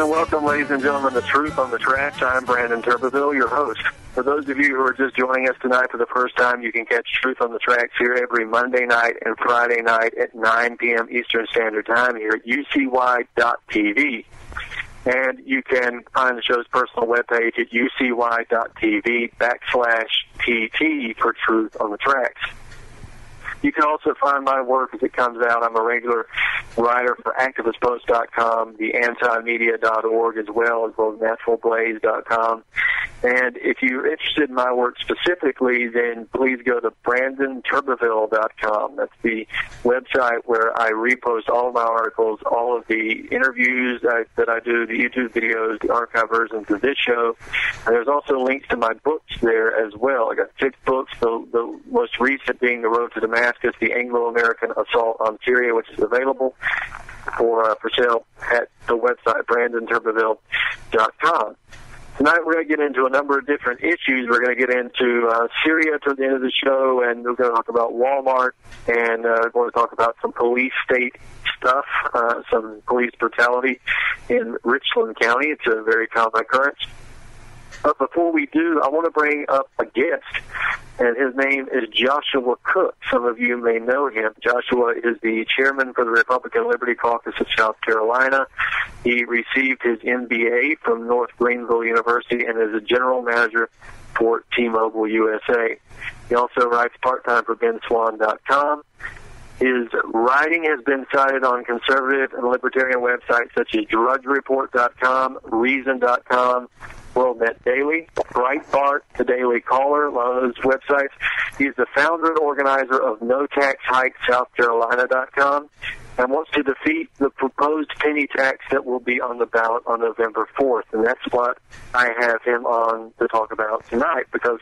And welcome, ladies and gentlemen, to Truth on the Tracks. I'm Brandon Turbeville, your host. For those of you who are just joining us tonight for the first time, you can catch Truth on the Tracks here every Monday night and Friday night at 9 p.m. Eastern Standard Time here at ucy.tv. And you can find the show's personal webpage at ucy.tv/TT for Truth on the Tracks. You can also find my work as it comes out. I'm a regular writer for activistpost.com, the antimedia.org, as well as naturalblaze.com. And if you're interested in my work specifically, then please go to brandonturbeville.com. That's the website where I repost all of my articles, all of the interviews that I do, the YouTube videos, the archive versions of this show. And there's also links to my books there as well. I got 6 books, the most recent being The Road to Damascus, the Anglo-American Assault on Syria, which is available for sale at the website brandonturbeville.com. Tonight we're going to get into a number of different issues. We're going to get into Syria toward the end of the show, and we're going to talk about Walmart, and we're going to talk about some police state stuff, some police brutality in Richland County. It's a very common occurrence. But before we do, I want to bring up a guest, and his name is Joshua Cook. Some of you may know him. Joshua is the chairman for the Republican Liberty Caucus of South Carolina. He received his MBA from North Greenville University and is a general manager for T-Mobile USA. He also writes part-time for BenSwan.com. His writing has been cited on conservative and libertarian websites such as DrudgeReport.com, Reason.com, WorldNet Daily, Breitbart, The Daily Caller, a lot of those websites. He's the founder and organizer of No Tax Hike SouthCarolina.com and wants to defeat the proposed penny tax that will be on the ballot on November 4th. And that's what I have him on to talk about tonight, because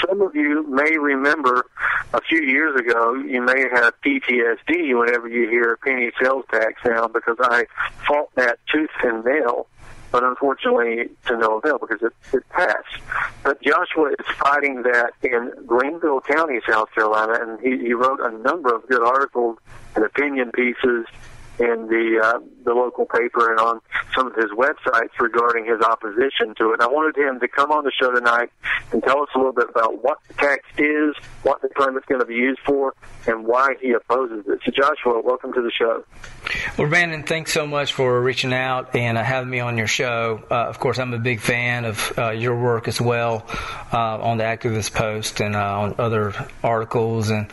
some of you may remember a few years ago, you may have PTSD whenever you hear penny sales tax now, because I fought that tooth and nail, but unfortunately to no avail because it passed. But Joshua is fighting that in Greenville County, South Carolina, and he wrote a number of good articles and opinion pieces in the local paper and on some of his websites regarding his opposition to it. And I wanted him to come on the show tonight and tell us a little bit about what the tax is, what the permit's going to be used for, and why he opposes it. So Joshua, welcome to the show. Well, Brandon, thanks so much for reaching out and having me on your show. Of course, I'm a big fan of your work as well on the Activist Post and on other articles. And,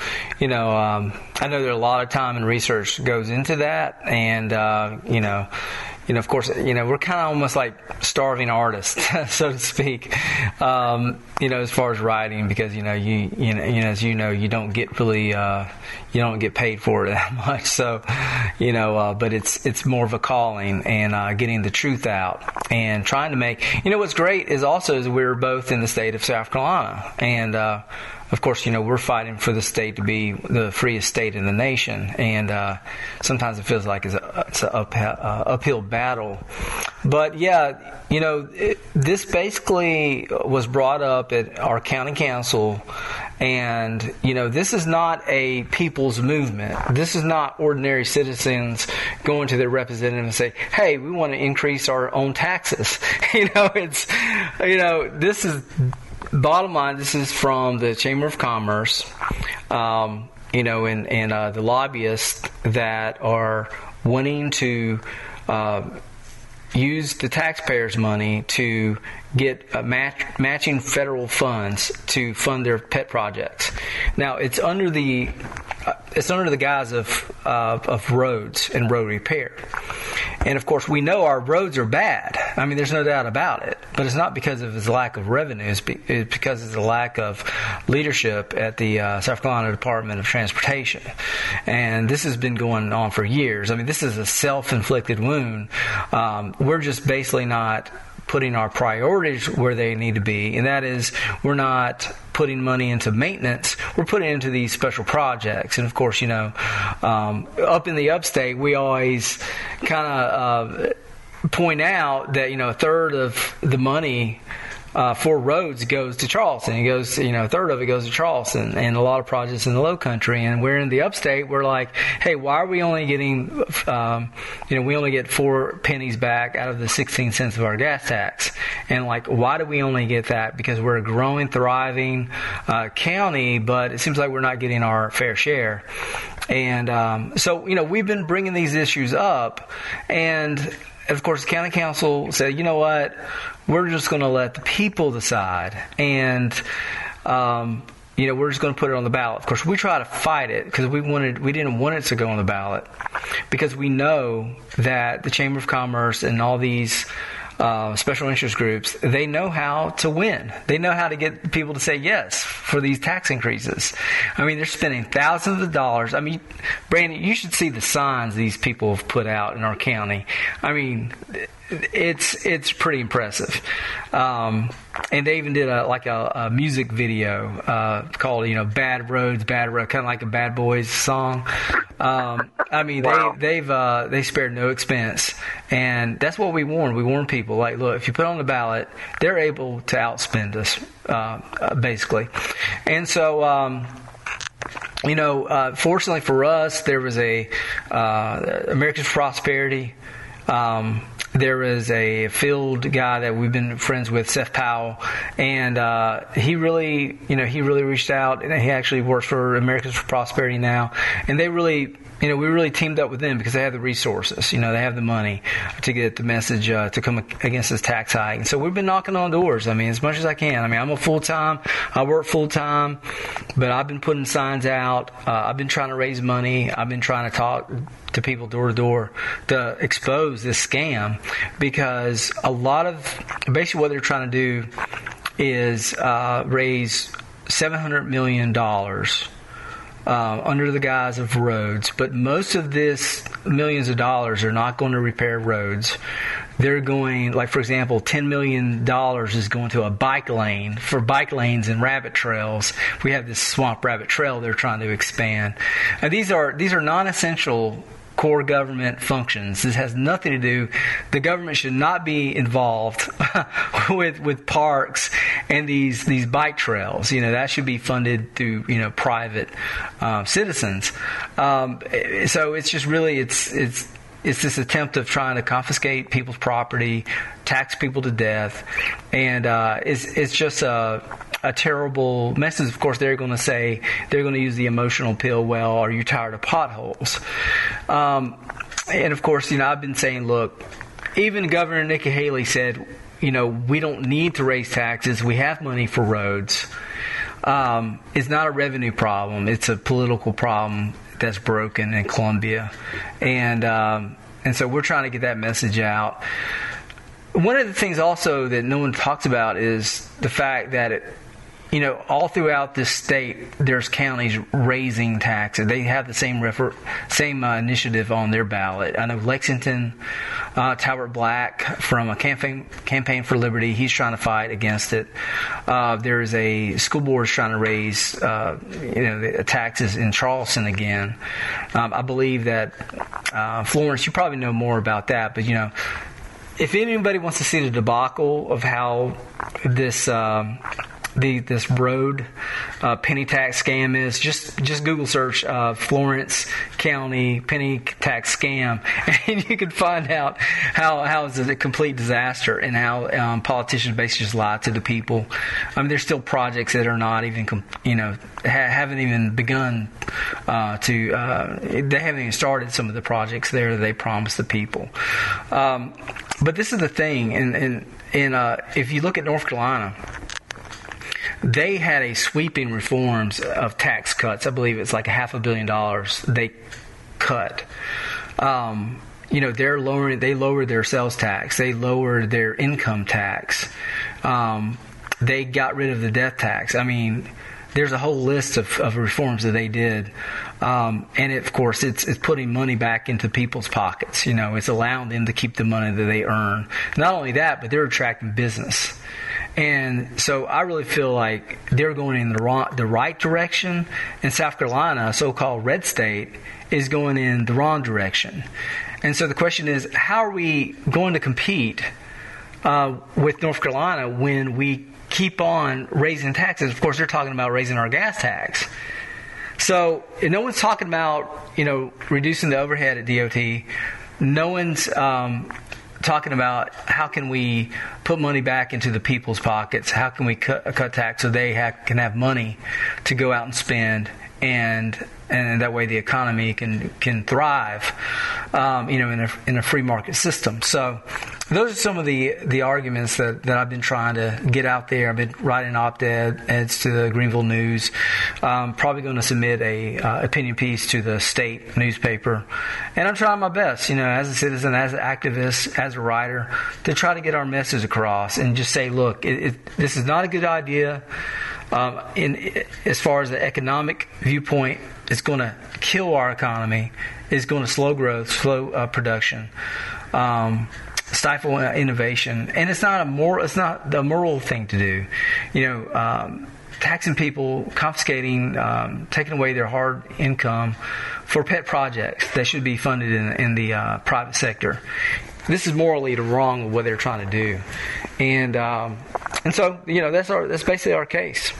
I know there are a lot of time and research goes into that. And, of course, we're kind of almost like starving artists, so to speak, as far as writing, because, as you don't get really, you don't get paid for it that much. So, but it's more of a calling and getting the truth out and trying to make, what's great is also is we're both in the state of South Carolina. And, of course, we're fighting for the state to be the freest state in the nation, and sometimes it feels like it's an uphill battle. But yeah, this basically was brought up at our county council, and this is not a people's movement. This is not ordinary citizens going to their representative and say, "Hey, we want to increase our own taxes." This is. Bottom line, this is from the Chamber of Commerce, and the lobbyists that are wanting to use the taxpayers' money to get matching federal funds to fund their pet projects. Now, it's under the guise of roads and road repair. And of course, we know our roads are bad. I mean, there's no doubt about it. But it's not because of his lack of revenues. It's because of the lack of leadership at the South Carolina Department of Transportation. And this has been going on for years. I mean, this is a self-inflicted wound. We're just basically not putting our priorities where they need to be, and that is we're not putting money into maintenance, we're putting it into these special projects. And of course, up in the upstate, we always kind of point out that a third of the money for roads goes to Charleston. It goes, a third of it goes to Charleston, and a lot of projects in the Low Country. And we're in the Upstate. We're like, hey, why are we only getting, we only get 4 pennies back out of the 16 cents of our gas tax? And like, why do we only get that? Because we're a growing, thriving county, but it seems like we're not getting our fair share. And so we've been bringing these issues up, and of course, the county council said, you know what, we're just going to let the people decide, and we're just going to put it on the ballot. Of course, we try to fight it because we didn't want it to go on the ballot, because we know that the Chamber of Commerce and all these special interest groups, they know how to win. They know how to get people to say yes for these tax increases. I mean, they're spending thousands of dollars. I mean, Brandon, you should see the signs these people have put out in our county. I mean, it's pretty impressive. And they even did a music video called Bad Roads, Bad Road, kind of like a Bad Boys song. I mean, wow. They spared no expense, and that's what we warn. We warn people, like, look, if you put it on the ballot, they're able to outspend us, basically. And so, fortunately for us, there was a Americans for Prosperity. There is a field guy that we've been friends with, Seth Powell, and he really reached out, and he actually works for Americans for Prosperity now, and they really, we really teamed up with them because they have the resources, they have the money to get the message to come against this tax hike. And so we've been knocking on doors, as much as I can. I'm I work full-time, but I've been putting signs out. I've been trying to raise money. I've been trying to talk to people door to door to expose this scam, because a lot of basically what they're trying to do is raise $700 million under the guise of roads, but most of this millions of dollars are not going to repair roads. They're going, like, for example, $10 million is going to a bike lane for bike lanes and rabbit trails. We have this swamp rabbit trail they're trying to expand. And these are non-essential core government functions. This has nothing to do. The government should not be involved with parks and these bike trails. That should be funded through private citizens. So it's just really it's this attempt of trying to confiscate people's property, tax people to death, and it's just a terrible message. Of course, they're going to say, they're going to use the emotional pill. Well, are you tired of potholes? And of course, I've been saying, look, even Governor Nikki Haley said, we don't need to raise taxes. We have money for roads. It's not a revenue problem. It's a political problem that's broken in Columbia. And so we're trying to get that message out. One of the things also that no one talks about is the fact that all throughout this state, there's counties raising taxes. They have the same initiative on their ballot. I know Lexington, Talbot Black from a Campaign for Liberty, he's trying to fight against it. There's a school board trying to raise, the taxes in Charleston again. I believe that Florence, you probably know more about that, but if anybody wants to see the debacle of how this road penny tax scam is, just Google search Florence County penny tax scam, and you can find out how it's a complete disaster, and how politicians basically just lie to the people. There's still projects that are not even haven't even begun they haven't even started some of the projects there that they promised the people. But this is the thing, and if you look at North Carolina, they had a sweeping reforms of tax cuts. I believe it's like $500 million they cut. They lowered their sales tax. They lowered their income tax. They got rid of the death tax. There's a whole list of reforms that they did. And of course, it's putting money back into people's pockets. It's allowing them to keep the money that they earn. Not only that, but they're attracting business. And so I really feel like they're going in the right direction, and South Carolina, a so-called red state, is going in the wrong direction. And so the question is, how are we going to compete with North Carolina when we keep on raising taxes. Of course, they're talking about raising our gas tax. So no one's talking about, reducing the overhead at DOT. No one's talking about how can we put money back into the people's pockets. How can we cut tax so they can have money to go out and spend, and that way the economy can thrive, in a free market system. So those are some of the arguments that I've been trying to get out there. I've been writing op-eds to the Greenville News. Probably going to submit a opinion piece to the state newspaper, and I'm trying my best, as a citizen, as an activist, as a writer, to try to get our message across and just say, look, this is not a good idea. As far as the economic viewpoint, it's going to kill our economy. It's going to slow growth, slow production, stifle innovation, and it's not the moral thing to do. Taxing people, confiscating, taking away their hard income for pet projects that should be funded in the private sector. This is morally wrong what they're trying to do, and so that's basically our case.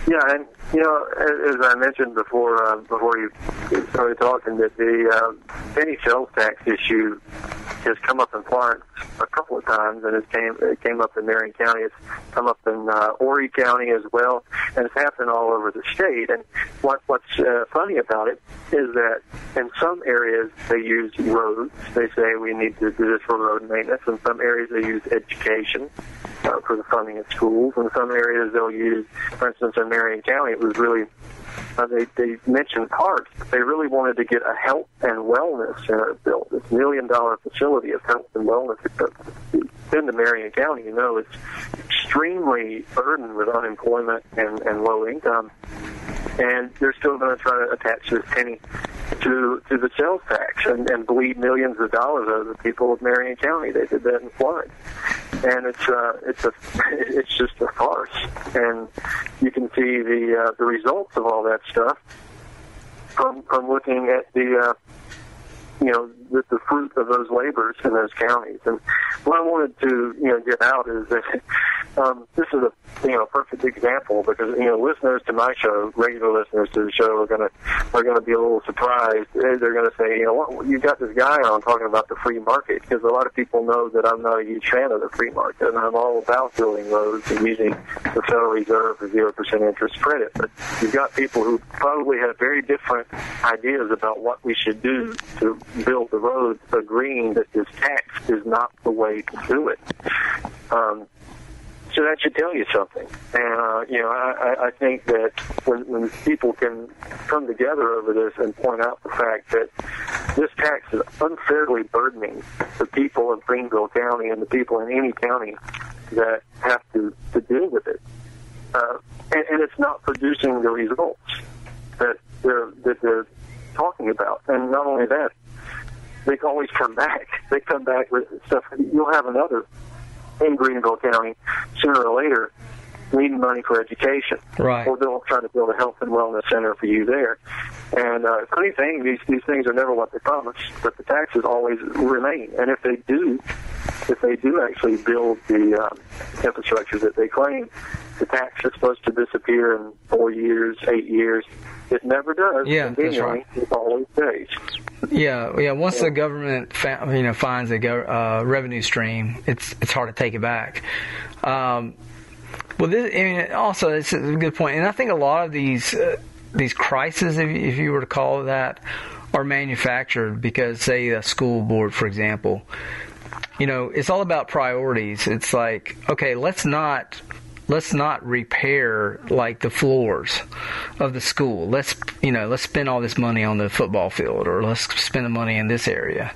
Yeah, and as I mentioned before you started talking, that the penny sales tax issue has come up in Florence a couple of times, and it came up in Marion County. It's come up in Horry County as well, and it's happened all over the state. And what's funny about it is that in some areas they use roads. They say we need to do this for road maintenance. In some areas they use education for the funding of schools. In some areas they'll use, for instance, in Marion County, it was really they mentioned parks. They really wanted to get a health and wellness center built. This $1 million facility of health and wellness. In the Marion County, it's extremely burdened with unemployment and low income, and they're still going to try to attach this penny to the sales tax and bleed millions of dollars out of the people of Marion County. They did that in Florence, and it's just a farce. And you can see the results of all that stuff from looking at the fruit of those labors in those counties. And what I wanted to get out is that this is a perfect example, because listeners to my show, regular listeners to the show, are gonna be a little surprised. They're gonna say, you got this guy on talking about the free market, because a lot of people know that I'm not a huge fan of the free market, and I'm all about building roads and using the Federal Reserve for 0% interest credit. But you've got people who probably have very different ideas about what we should do to build the roads, agreeing that this tax is not the way to do it. So that should tell you something. And, I think that when people can come together over this and point out the fact that this tax is unfairly burdening the people of Greenville County and the people in any county that have to deal with it. And it's not producing the results that they're talking about. And not only that, they always come back. They come back with stuff. You'll have another in Greenville County sooner or later needing money for education. Right. Or they'll try to build a health and wellness center for you there. And funny thing, these things are never what they promise, but the taxes always remain. And if they do actually build the infrastructure that they claim, the tax is supposed to disappear in 4 years, 8 years. It never does. Yeah, that's right. It always stays. Yeah. Once the government finds a revenue stream, it's hard to take it back. Also, it's a good point, and I think a lot of these crises, if you were to call it that, are manufactured because, say, a school board, for example, it's all about priorities. It's like, okay, let's not repair like the floors of the school. Let's spend all this money on the football field, or let's spend the money in this area.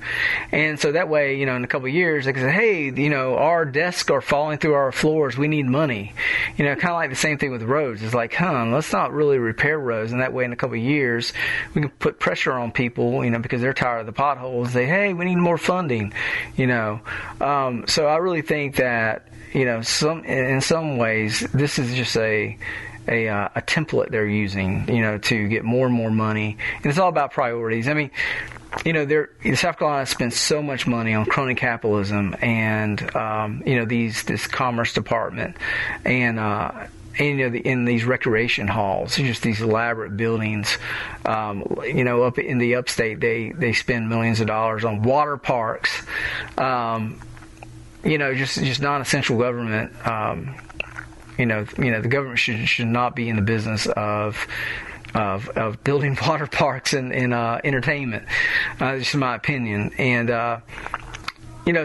And so that way, in a couple of years, they can say, hey, our desks are falling through our floors. We need money. Kind of like the same thing with roads. It's like, let's not really repair roads. And that way, in a couple of years, we can put pressure on people, because they're tired of the potholes. Say, hey, we need more funding, So I really think that, in some ways, this is just a template they're using, to get more and more money. And it's all about priorities. I mean, South Carolina spends so much money on crony capitalism and this commerce department and in these recreation halls, just these elaborate buildings. Up in the upstate, they spend millions of dollars on water parks. Just non-essential government. The government should not be in the business of building water parks and entertainment. Just my opinion. And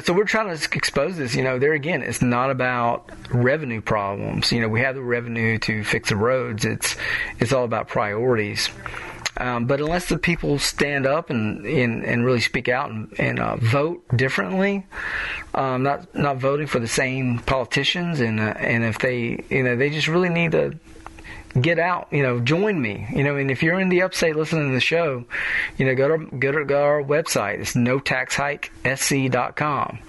so we're trying to expose this. There again, it's not about revenue problems. We have the revenue to fix the roads. It's all about priorities. But unless the people stand up and really speak out and vote differently, not voting for the same politicians, and if they just really need to get out, join me, and if you're in the upstate listening to the show, go to our website. It's notaxhikesc.com.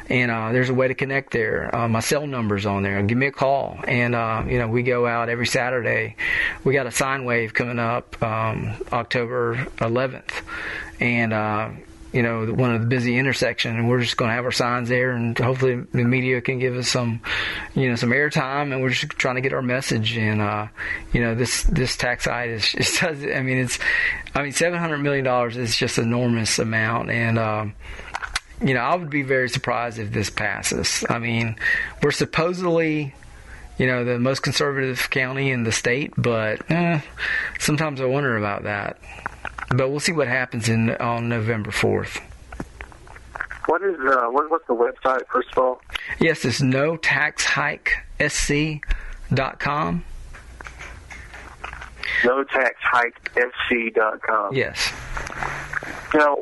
And there's a way to connect there. My cell number's on there. Give me a call. And, we go out every Saturday. We got a sine wave coming up October 11th. And, one of the busy intersections. And we're just going to have our signs there. And hopefully the media can give us some airtime. And we're just trying to get our message. And, this tax hike is just, $700 million is just an enormous amount. And, I would be very surprised if this passes. We're supposedly, the most conservative county in the state, but sometimes I wonder about that. But we'll see what happens on November 4th. What's the website, first of all? Yes, it's notaxhikesc.com. notaxhikesc.com. Yes. Now,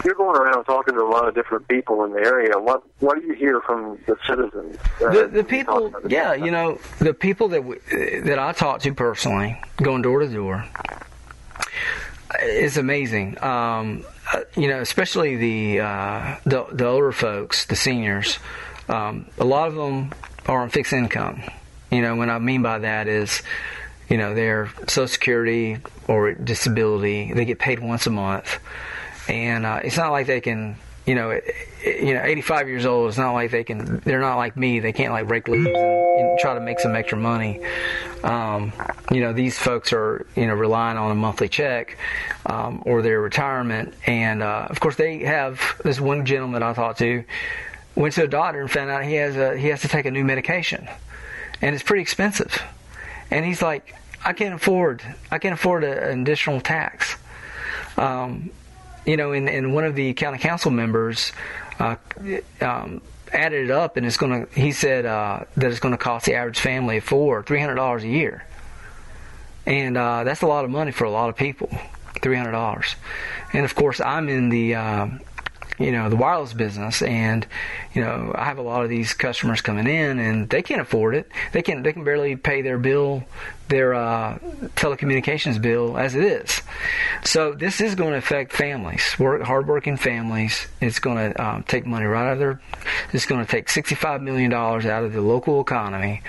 you're going around talking to a lot of different people in the area. What do you hear from the citizens? The people, the people that I talk to personally, going door to door, it's amazing. Especially the older folks, the seniors. A lot of them are on fixed income. What I mean by that is, their Social Security or disability, they get paid once a month. And it's not like they can, 85 years old, it's not like they're not like me, they can't break loose and try to make some extra money. These folks are, relying on a monthly check or their retirement. And, of course, they have this one gentleman I talked to, went to a doctor and found out he has to take a new medication. And it's pretty expensive. And he's like, I can't afford an additional tax. And one of the county council members added it up, and he said that it's going to cost the average family of four $300 a year. And that's a lot of money for a lot of people, $300. And of course, I'm in the the wireless business, and I have a lot of these customers coming in, and they can't afford it. They can barely pay their bill, their telecommunications bill as it is. So this is going to affect families, hardworking families. It's going to take money right out of their. It's going to take $65 million out of the local economy.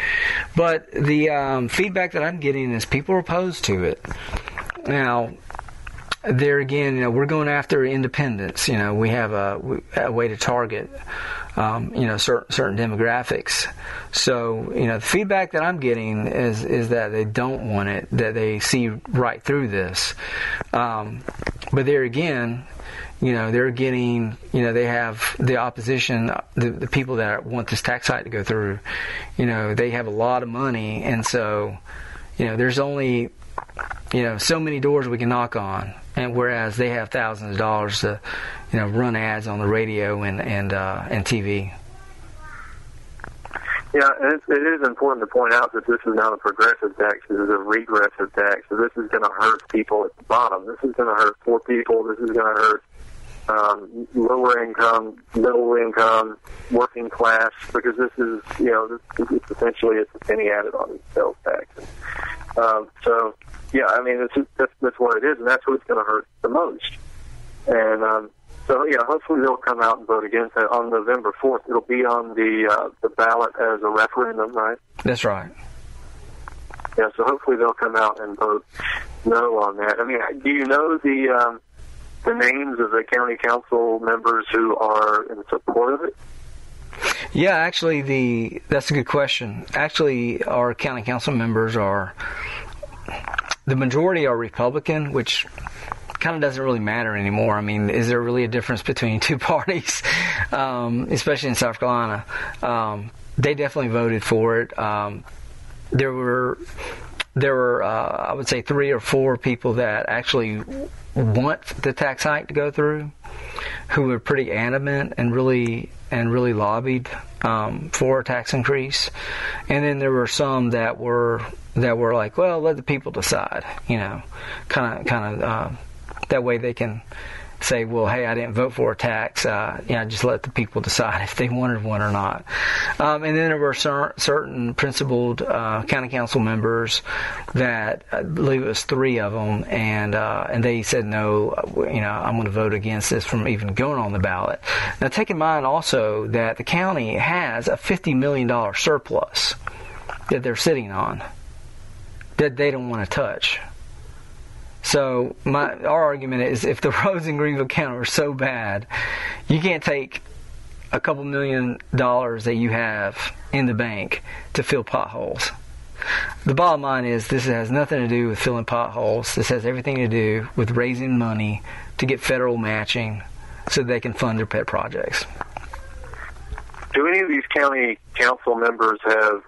But the feedback that I'm getting is people are opposed to it. Now, there again, we're going after independence. We have a way to target, certain demographics. So, the feedback that I'm getting is that they don't want it, that they see right through this. But there again, they're getting, they have the opposition, the people that want this tax hike to go through, they have a lot of money. And so, there's only, so many doors we can knock on. And whereas they have thousands of dollars to, run ads on the radio and TV. Yeah, and it is important to point out that this is not a progressive tax. This is a regressive tax. So this is going to hurt people at the bottom. This is going to hurt poor people. This is going to hurt lower income, middle income, working class, because this is, it's essentially it's a penny added on the sales tax. So, yeah, that's what it is, and that's what's going to hurt the most. And hopefully they'll come out and vote against it on November 4th. It'll be on the ballot as a referendum, right? That's right. Yeah, so hopefully they'll come out and vote no on that. Do you know the the names of the county council members who are in support of it? Yeah, actually, that's a good question. Actually, our county council members the majority are Republican, which kind of doesn't really matter anymore. I mean, is there really a difference between two parties, especially in South Carolina? They definitely voted for it. There were I would say 3 or 4 people that actually want the tax hike to go through, who were pretty adamant and really lobbied for a tax increase. And then there were some that were like, well, let the people decide, kind of that way they can say, well, hey, I didn't vote for a tax. Just let the people decide if they wanted one or not. And then there were certain principled county council members that, I believe it was 3 of them, and they said, no, I'm going to vote against this from even going on the ballot. Now, take in mind also that the county has a $50 million surplus that they're sitting on that they don't want to touch. So our argument is, if the roads in Greenville County are so bad, you can't take a couple $1 million that you have in the bank to fill potholes. The bottom line is, this has nothing to do with filling potholes. This has everything to do with raising money to get federal matching so they can fund their pet projects. Do any of these county council members have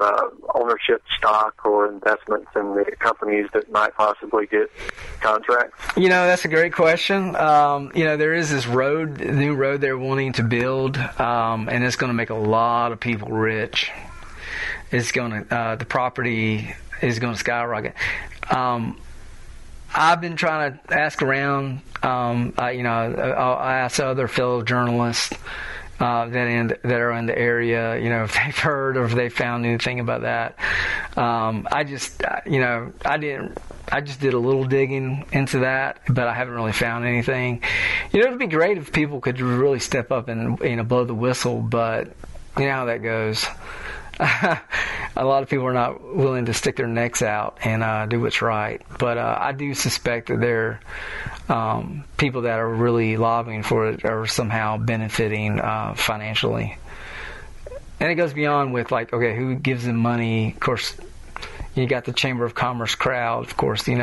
ownership stock or investments in the companies that might possibly get contracts? That's a great question. There is this new road they're wanting to build, and it's going to make a lot of people rich. It's going to the property is going to skyrocket. I've been trying to ask around. I asked other fellow journalists that are in the area, if they've heard or if they found anything about that. I just did a little digging into that, but I haven't really found anything. It'd be great if people could really step up and blow the whistle, but you know how that goes. A lot of people are not willing to stick their necks out and do what's right. But I do suspect that there are people that are really lobbying for it are somehow benefiting financially. And it goes beyond with, like, okay, who gives them money? Of course, you got the Chamber of Commerce crowd. Of course, they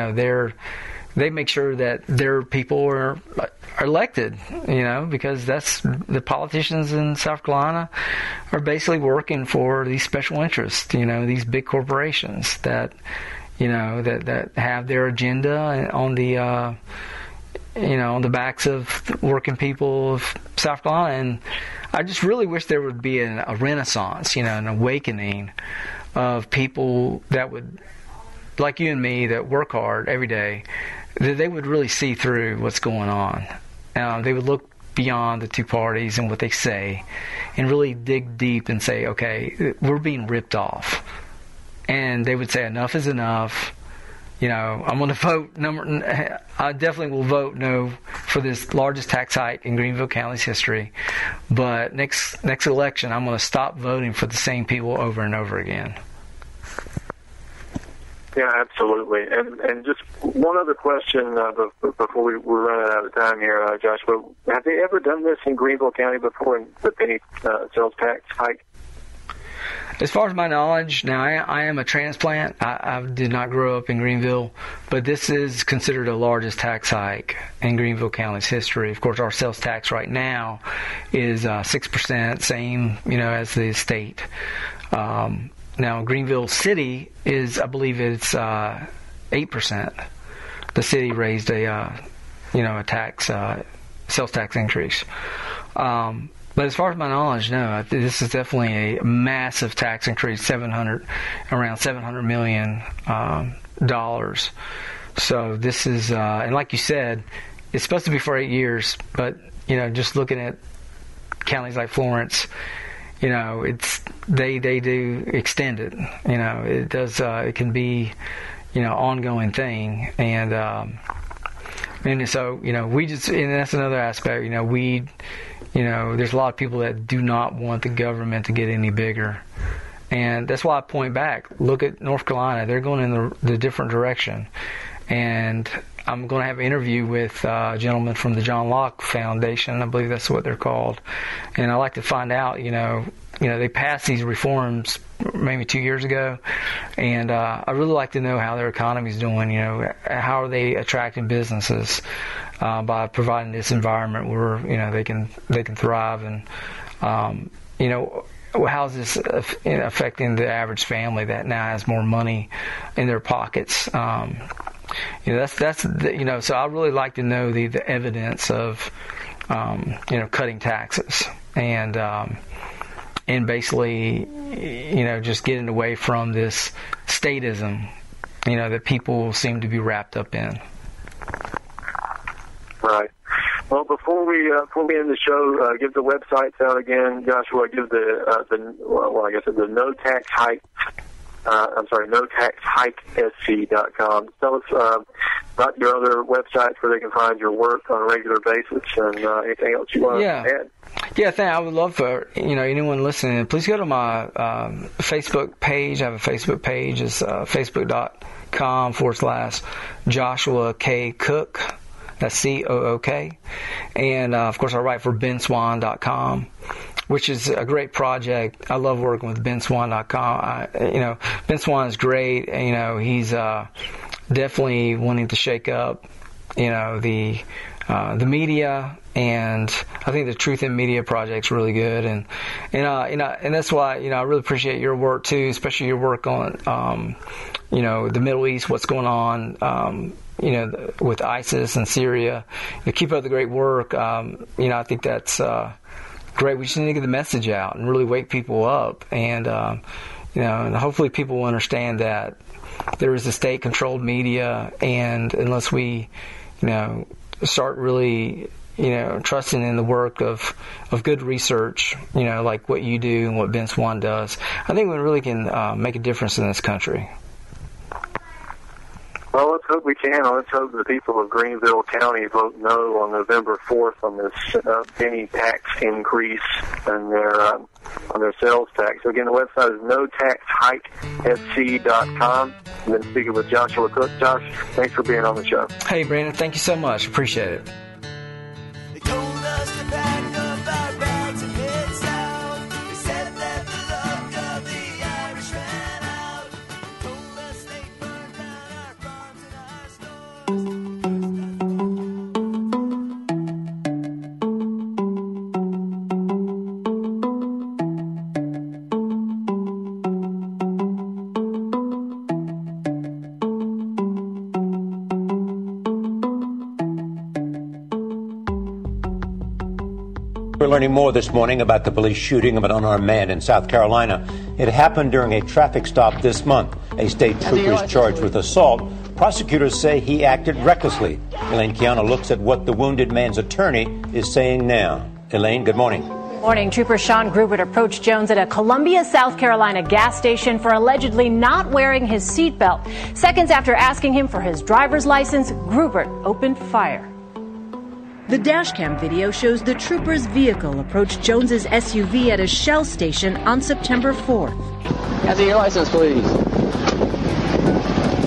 make sure that their people are elected, because that's the politicians in South Carolina are basically working for these special interests, these big corporations that, that have their agenda on the, on the backs of working people of South Carolina. And I just really wish there would be a renaissance, an awakening of people that would, like you and me, that work hard every day, that they would really see through what's going on. They would look beyond the two parties and what they say and really dig deep and say, okay, we're being ripped off. And they would say, enough is enough. I'm going to vote I definitely will vote no for this largest tax hike in Greenville County's history. But next election, I'm going to stop voting for the same people over and over again. Yeah, absolutely. And just one other question before we're running out of time here, Josh. Have they ever done this in Greenville County before with any sales tax hike? As far as my knowledge, now I am a transplant. I did not grow up in Greenville, but this is considered the largest tax hike in Greenville County's history. Of course, our sales tax right now is 6%, same as the state. Now, Greenville City is, I believe it's 8%. The city raised a tax, sales tax increase. But as far as my knowledge, no, this is definitely a massive tax increase, around $700 million. So this is, and like you said, it's supposed to be for 8 years, but, just looking at counties like Florence, it's they do extend it. It does. It can be, ongoing thing, and so we just, and that's another aspect. There's a lot of people that do not want the government to get any bigger, and that's why I point back. Look at North Carolina; they're going in the different direction, and I'm going to have an interview with a gentleman from the John Locke Foundation. I believe that's what they're called. And I'd like to find out, they passed these reforms maybe 2 years ago, and I really like to know how their economy is doing. How are they attracting businesses by providing this environment where they can thrive, and how's this affecting the average family that now has more money in their pockets. So I really like to know the evidence of cutting taxes and basically, just getting away from this statism, that people seem to be wrapped up in. Right. Well, before we end the show, give the websites out again, Joshua. Give the notaxhikesc.com. Tell us about your other websites where they can find your work on a regular basis, and anything else you want to add. Yeah, I would love for anyone listening. Please go to my Facebook page. I have a Facebook page. It's facebook.com/Joshua K. Cook. That's COOK. And of course, I write for benswan.com, which is a great project. I love working with benswan.com. Ben Swan is great. He's definitely wanting to shake up, the media, and I think the Truth in Media project's really good, and that's why I really appreciate your work too, especially your work on the Middle East, what's going on, with ISIS and Syria. Keep up the great work. I think that's great. We just need to get the message out and really wake people up, and and hopefully people will understand that there is a state-controlled media, and unless we start really trusting in the work of good research, like what you do and what Ben Swan does, I think we really can make a difference in this country. Well, let's hope we can. Let's hope the people of Greenville County vote no on November 4th on this penny tax increase on their sales tax. So again, the website is notaxhikesc.com. And then speaking with Joshua Cook. Josh, thanks for being on the show. Hey, Brandon, thank you so much. Appreciate it. They told us to pack up our bags and head south. They said that the luck of the Irish ran out. Told us they burned down our farms and our stores. We're learning more this morning about the police shooting of an unarmed man in South Carolina. It happened during a traffic stop this month. A state trooper is charged with assault. Prosecutors say he acted recklessly. Elaine Kiana looks at what the wounded man's attorney is saying now. Elaine, good morning. Morning. Trooper Sean Grubert approached Jones at a Columbia, South Carolina gas station for allegedly not wearing his seatbelt. Seconds after asking him for his driver's license, Grubert opened fire. The dashcam video shows the trooper's vehicle approach Jones's SUV at a Shell station on September 4th. Can I see your license, please?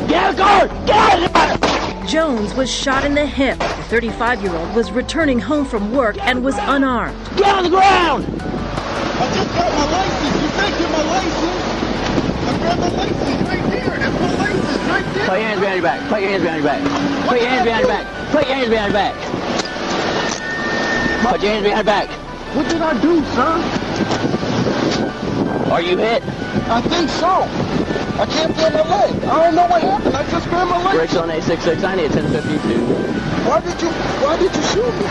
Get out of the car! Get out of the car! Jones was shot in the hip. The 35-year-old was returning home from work and was unarmed. Get on the ground! I just got my license. You taking my license? I grabbed my license right there. That's my license right there. Put your hands behind your back. Put your hands behind your back. Put your hands behind your back. Put your hands behind your back. Put your hands behind your back. What did I do, sir? Are you hit? I think so. I can't feel my leg. I don't know what happened. I just grabbed my leg. Brakes on 86690 at 1052. Why did you shoot me?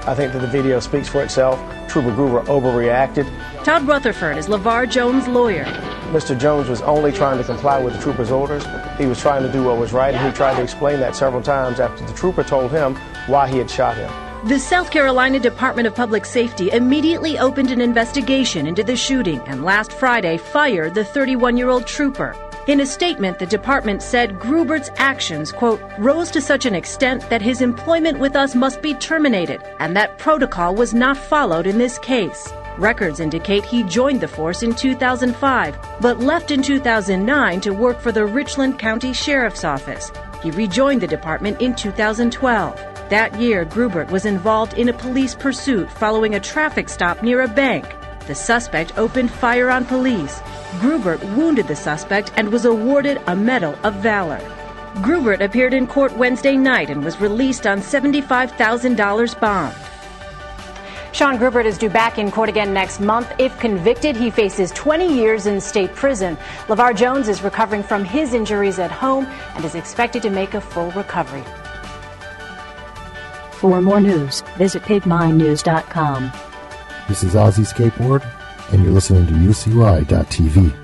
I think that the video speaks for itself. Trooper Gruber overreacted. Todd Rutherford is LeVar Jones' lawyer. Mr. Jones was only trying to comply with the trooper's orders. He was trying to do what was right, and he tried to explain that several times after the trooper told him why he had shot him. The South Carolina Department of Public Safety immediately opened an investigation into the shooting and last Friday fired the 31-year-old trooper. In a statement, the department said Grubert's actions, quote, rose to such an extent that his employment with us must be terminated, and that protocol was not followed in this case. Records indicate he joined the force in 2005, but left in 2009 to work for the Richland County Sheriff's Office. He rejoined the department in 2012. That year, Grubert was involved in a police pursuit following a traffic stop near a bank. The suspect opened fire on police. Grubert wounded the suspect and was awarded a Medal of Valor. Grubert appeared in court Wednesday night and was released on $75,000 bond. Sean Grubert is due back in court again next month. If convicted, he faces 20 years in state prison. LeVar Jones is recovering from his injuries at home and is expected to make a full recovery. For more news, visit pigminenews.com. This is Ozzy Skateboard, and you're listening to UCY.tv.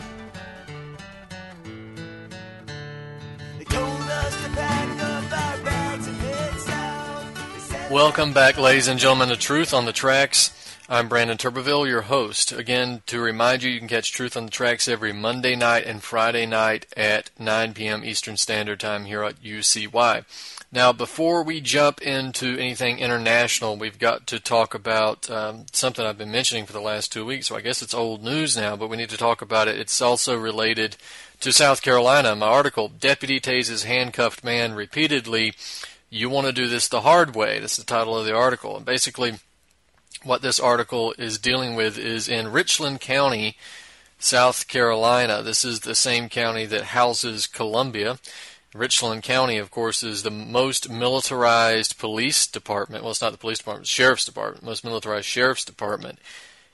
Welcome back, ladies and gentlemen, to Truth on the Tracks. I'm Brandon Turbeville, your host. Again, to remind you, you can catch Truth on the Tracks every Monday night and Friday night at 9 p.m. Eastern Standard Time here at UCY. Now, before we jump into anything international, we've got to talk about something I've been mentioning for the last 2 weeks, so I guess it's old news now, but we need to talk about it. It's also related to South Carolina. My article, Deputy Tases Handcuffed Man Repeatedly. You want to do this the hard way. That's the title of the article. And basically, what this article is dealing with is in Richland County, South Carolina. This is the same county that houses Columbia. Richland County, of course, is the most militarized police department. Well, it's not the police department, it's the sheriff's department, most militarized sheriff's department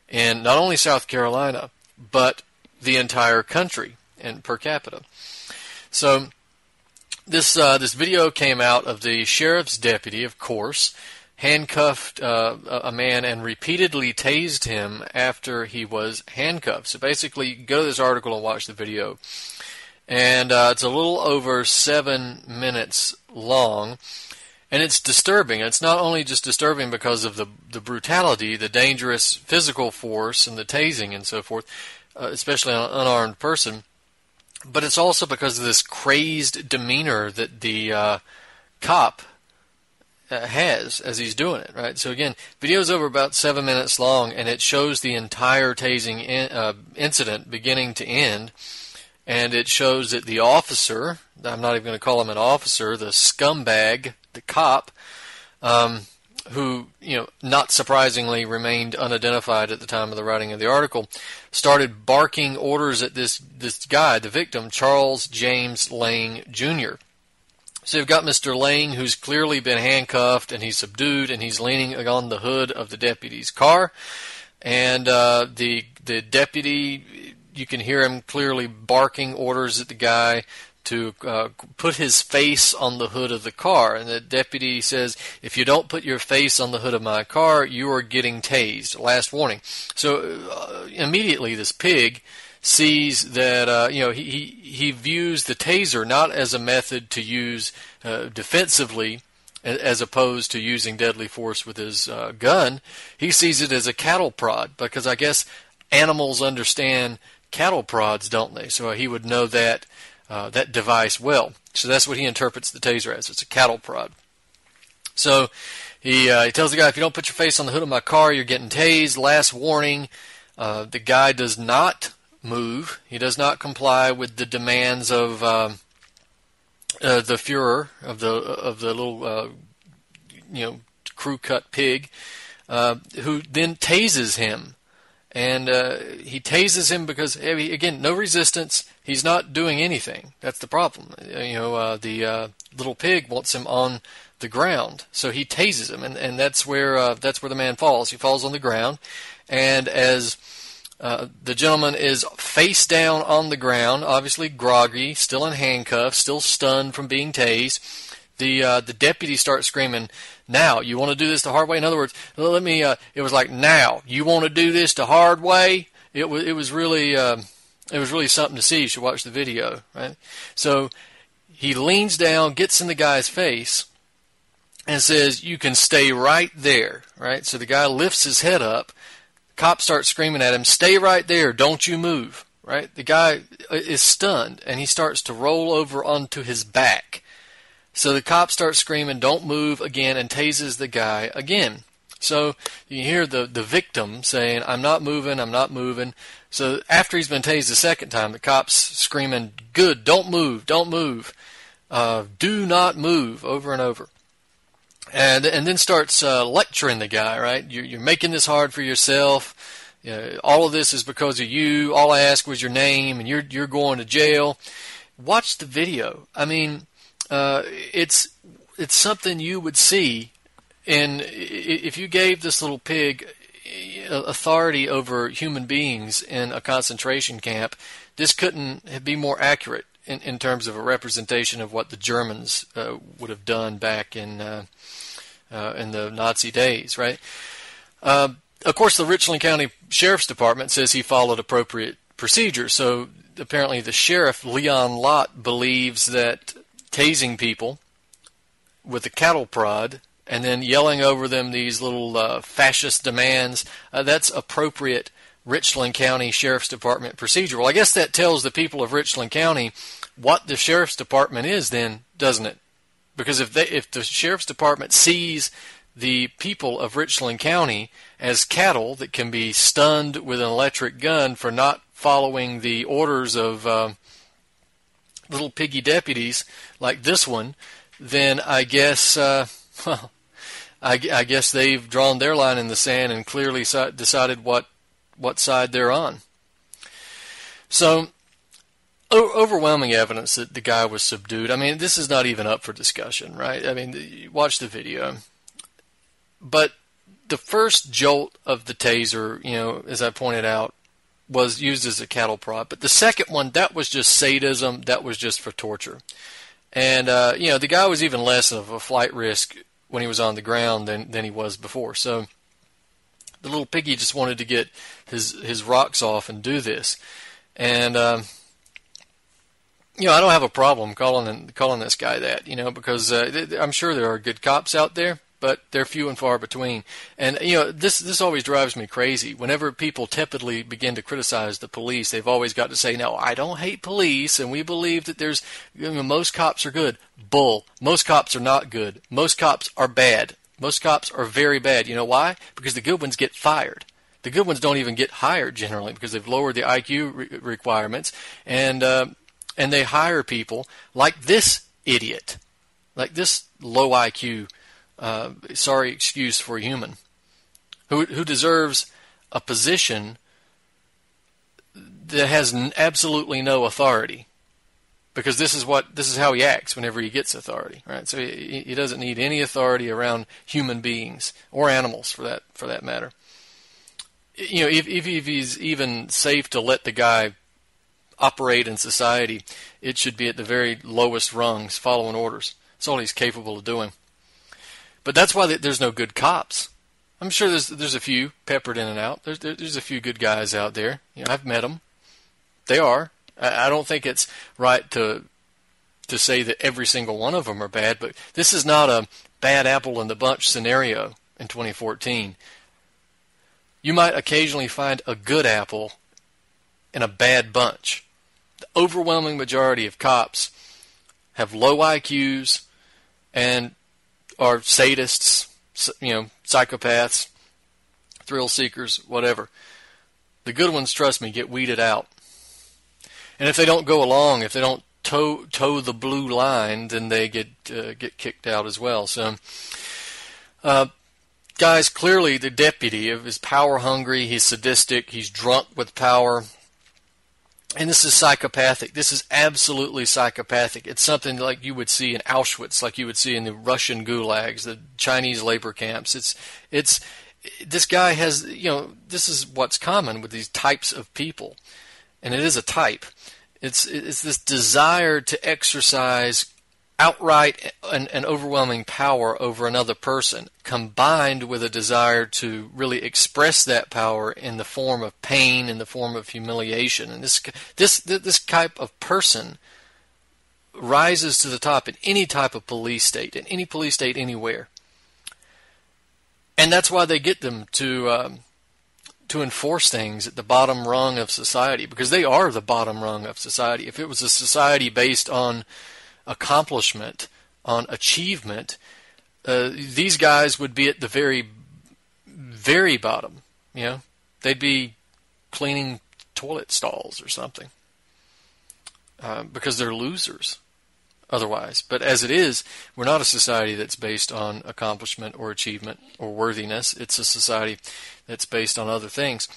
in not only South Carolina, but the entire country and per capita. So this video came out of the sheriff's deputy, of course, handcuffed a man and repeatedly tased him after he was handcuffed. So basically, go to this article and watch the video. And it's a little over 7 minutes long, and it's disturbing. It's not only just disturbing because of the brutality, the dangerous physical force, and the tasing and so forth, especially on an unarmed person, but it's also because of this crazed demeanor that the cop has as he's doing it, right? So again, video's over about 7 minutes long, and it shows the entire tasing incident beginning to end. And it shows that the officer, I'm not even going to call him an officer, the scumbag, the cop, who, not surprisingly remained unidentified at the time of the writing of the article, started barking orders at this guy, the victim, Charles James Lang Jr. So you've got Mr. Lang, who's clearly been handcuffed, and he's subdued, and he's leaning on the hood of the deputy's car. And the deputy, you can hear him clearly barking orders at the guy to put his face on the hood of the car. And the deputy says, if you don't put your face on the hood of my car, you are getting tased. Last warning. So immediately this pig sees that, he views the taser not as a method to use defensively as opposed to using deadly force with his gun. He sees it as a cattle prod, because I guess animals understand cattle prods, don't they? So he would know that device well. So that's what he interprets the taser as. It's a cattle prod. So he tells the guy, if you don't put your face on the hood of my car, you're getting tased. Last warning. The guy does not move. He does not comply with the demands of the Fuhrer, of the little crew cut pig, who then tases him. And he tases him because, again, no resistance. He's not doing anything. That's the problem. The little pig wants him on the ground, so he tases him, and that's where the man falls. He falls on the ground, and as the gentleman is face down on the ground, obviously groggy, still in handcuffs, still stunned from being tased, the deputy starts screaming, "Now, you want to do this the hard way?" In other words, it was like, "Now, you want to do this the hard way?" It was really something to see. You should watch the video, right? So he leans down, gets in the guy's face, and says, "You can stay right there," right? So the guy lifts his head up. Cop starts screaming at him, "Stay right there, don't you move," right? The guy is stunned, and he starts to roll over onto his back. So the cop starts screaming, "Don't move," again, and tases the guy again. So you hear the victim saying, I'm not moving. So after he's been tased the second time, the cop's screaming, "Good, don't move, don't move." do not move, over and over. And then starts lecturing the guy, right? You're making this hard for yourself. All of this is because of you. All I asked was your name, and you're going to jail. Watch the video. I mean, it's something you would see if you gave this little pig authority over human beings in a concentration camp. This couldn't be more accurate in terms of a representation of what the Germans would have done back in the Nazi days, right? Of course, the Richland County Sheriff's Department says he followed appropriate procedures. So apparently the sheriff, Leon Lott, believes that tasing people with a cattle prod and then yelling over them these little fascist demands, that's appropriate Richland County Sheriff's Department procedure. Well, I guess that tells the people of Richland County what the Sheriff's Department is then, doesn't it? Because if the Sheriff's Department sees the people of Richland County as cattle that can be stunned with an electric gun for not following the orders of little piggy deputies like this one, then I guess, I guess they've drawn their line in the sand and clearly decided what side they're on. So, overwhelming evidence that the guy was subdued. I mean, this is not even up for discussion, right? I mean, watch the video. But the first jolt of the taser, as I pointed out, was used as a cattle prod. But the second one, that was just sadism. That was just for torture. And, the guy was even less of a flight risk when he was on the ground than he was before. So the little piggy just wanted to get his rocks off and do this. And, I don't have a problem calling this guy that, because I'm sure there are good cops out there, but they're few and far between. And, this always drives me crazy. Whenever people tepidly begin to criticize the police, they've always got to say, no, I don't hate police, and we believe that there's, most cops are good. Bull. Most cops are not good. Most cops are bad. Most cops are very bad. You know why? Because the good ones get fired. The good ones don't even get hired generally because they've lowered the IQ requirements, and they hire people like this idiot, like this low IQ, sorry excuse for a human, who deserves a position that has absolutely no authority, because this is how he acts whenever he gets authority, right? So he doesn't need any authority around human beings or animals for that matter. If he's even safe to let the guy operate in society, it should be at the very lowest rungs, following orders. That's all he's capable of doing. But that's why there's no good cops. I'm sure there's a few peppered in and out. There's a few good guys out there. I've met them. They are. I don't think it's right to say that every single one of them are bad, but this is not a bad apple in the bunch scenario in 2014. You might occasionally find a good apple in a bad bunch. The overwhelming majority of cops have low IQs and are sadists, psychopaths, thrill seekers, whatever. The good ones, trust me, get weeded out. And if they don't go along, if they don't toe the blue line, then they get kicked out as well. So, guys, clearly the deputy is power hungry. He's sadistic. He's drunk with power. And this is psychopathic. This is absolutely psychopathic. It's something like you would see in Auschwitz, like you would see in the Russian gulags, the Chinese labor camps. It's this guy has, this is what's common with these types of people. And it is a type. It's this desire to exercise outright and overwhelming power over another person, combined with a desire to really express that power in the form of pain, in the form of humiliation. And this type of person rises to the top in any type of police state, anywhere. And that's why they get them to enforce things at the bottom rung of society, because they are the bottom rung of society. If it was a society based on accomplishment, on achievement, these guys would be at the very, very bottom. They'd be cleaning toilet stalls or something, because they're losers. otherwise. But as it is, we're not a society that's based on accomplishment or achievement or worthiness. It's a society that's based on other things.